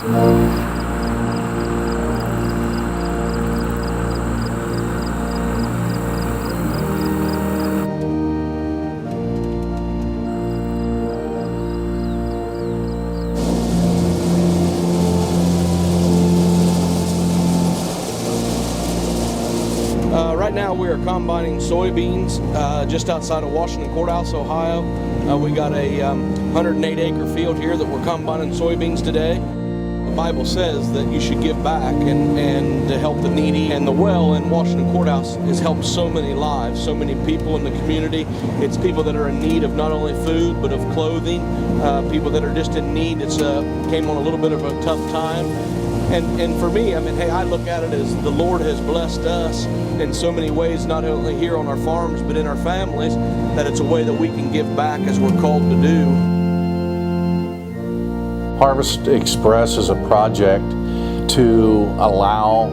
Right now we are combining soybeans just outside of Washington Courthouse, Ohio. We got a 108-acre field here that we're combining soybeans today. The Bible says that you should give back and to help the needy. And the well in Washington Courthouse has helped so many lives, so many people in the community. It's people that are in need of not only food but of clothing, people that are just in need. It's came on a little bit of a tough time. And for me, I mean, hey, I look at it as the Lord has blessed us in so many ways, not only here on our farms, but in our families, that it's a way that we can give back as we're called to do. Harvest Express is a project to allow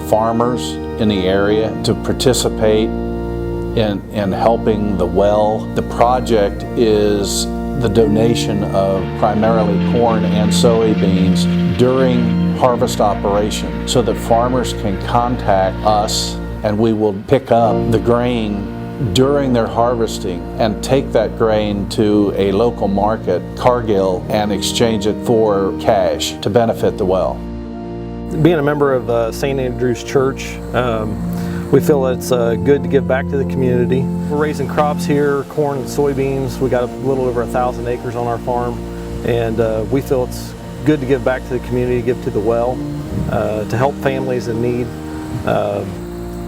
farmers in the area to participate in helping the well. The project is the donation of primarily corn and soybeans during harvest operation so that farmers can contact us and we will pick up the grain during their harvesting and take that grain to a local market, Cargill, and exchange it for cash to benefit the well. Being a member of St. Andrew's Church, we feel that it's good to give back to the community. We're raising crops here, corn and soybeans. We got a little over 1,000 acres on our farm, and we feel it's good to give back to the community, give to the well, to help families in need.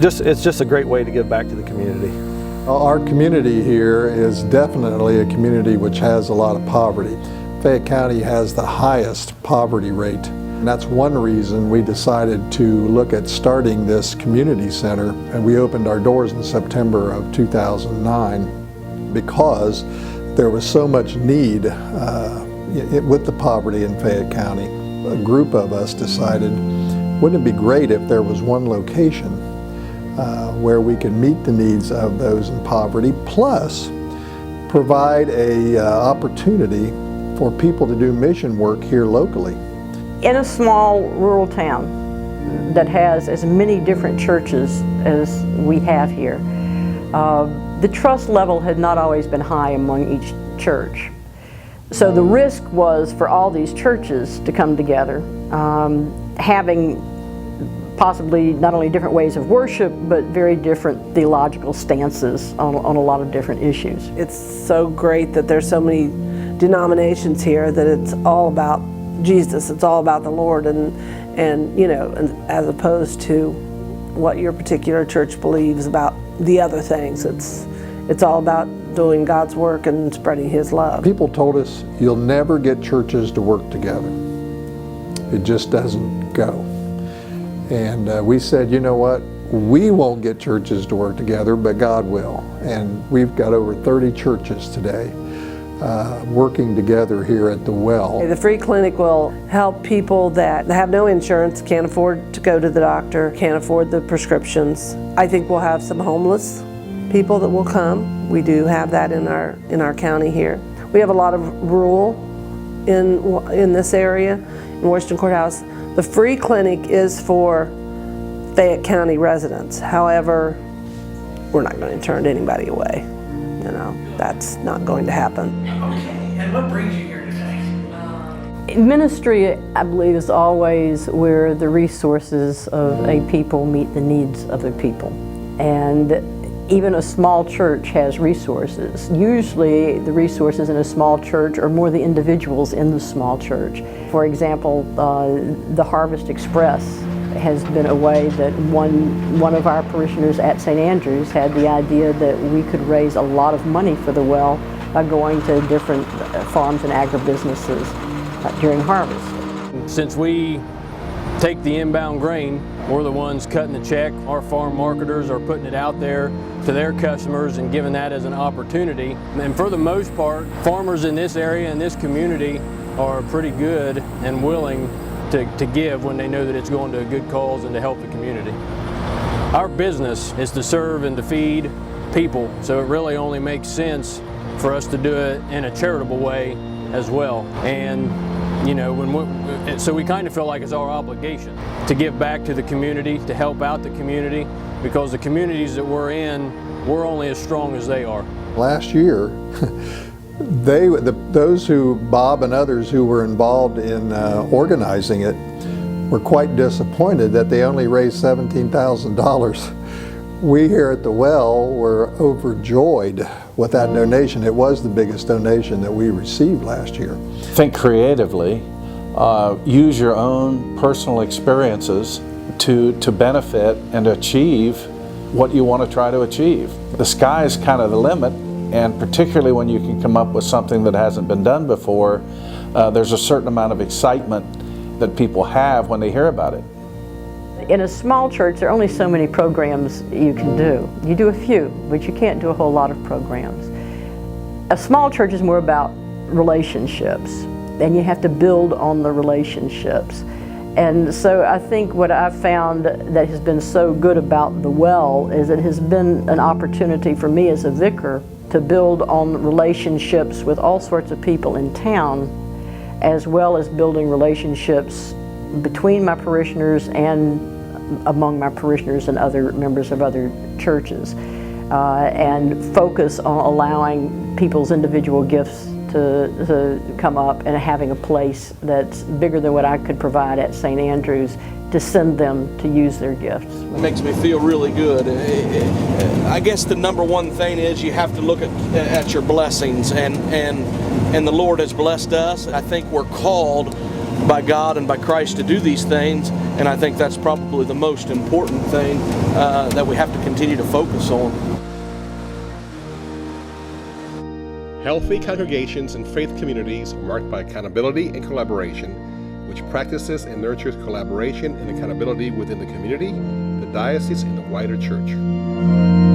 It's just a great way to give back to the community. Our community here is definitely a community which has a lot of poverty. Fayette County has the highest poverty rate. And that's one reason we decided to look at starting this community center, and we opened our doors in September of 2009 because there was so much need with the poverty in Fayette County. A group of us decided, wouldn't it be great if there was one location where we could meet the needs of those in poverty, plus provide a opportunity for people to do mission work here locally. In a small rural town that has as many different churches as we have here, the trust level had not always been high among each church. So the risk was for all these churches to come together, having possibly not only different ways of worship, but very different theological stances on a lot of different issues. It's so great that there's so many denominations here that it's all about Jesus, it's all about the Lord, and you know, as opposed to what your particular church believes about the other things. It's all about doing God's work and spreading His love. People told us, you'll never get churches to work together. It just doesn't go. And we said, you know what? We won't get churches to work together, but God will. And we've got over 30 churches today working together here at the well. The free clinic will help people that have no insurance, can't afford to go to the doctor, can't afford the prescriptions. I think we'll have some homeless people that will come. We do have that in our county here. We have a lot of rural in this area, in Washington Courthouse. The free clinic is for Fayette County residents. However, we're not going to turn anybody away. You know, that's not going to happen. Okay, and what brings you here today? Ministry, I believe, is always where the resources of a people meet the needs of a people. And even a small church has resources. Usually the resources in a small church are more the individuals in the small church. For example, the Harvest Express has been a way that one of our parishioners at St. Andrews had the idea that we could raise a lot of money for the well by going to different farms and agribusinesses during harvest. Since we take the inbound grain, we're the ones cutting the check. Our farm marketers are putting it out there to their customers and giving that as an opportunity. And for the most part, farmers in this area and this community are pretty good and willing to give when they know that it's going to a good cause and to help the community. Our business is to serve and to feed people, so it really only makes sense for us to do it in a charitable way as well. And You know, so we kind of feel like it's our obligation to give back to the community, to help out the community, because the communities that we're in, we're only as strong as they are. Last year, those who, Bob and others who were involved in organizing it, were quite disappointed that they only raised $17,000. We here at the Well were overjoyed with that donation. It was the biggest donation that we received last year. Think creatively, use your own personal experiences to benefit and achieve what you want to try to achieve. The sky is kind of the limit, and particularly when you can come up with something that hasn't been done before, there's a certain amount of excitement that people have when they hear about it. In a small church, there are only so many programs you can do. You do a few, but you can't do a whole lot of programs. A small church is more about relationships, and you have to build on the relationships. And so I think what I've found that has been so good about the Well is it has been an opportunity for me as a vicar to build on relationships with all sorts of people in town, as well as building relationships between my parishioners and among my parishioners and other members of other churches, and focus on allowing people's individual gifts to come up and having a place that's bigger than what I could provide at St. Andrews to send them to use their gifts. It makes me feel really good. I guess the number one thing is you have to look at your blessings, and the Lord has blessed us. I think we're called by God and by Christ to do these things, and I think that's probably the most important thing that we have to continue to focus on. Healthy congregations and faith communities are marked by accountability and collaboration, which practices and nurtures collaboration and accountability within the community, the diocese, and the wider church.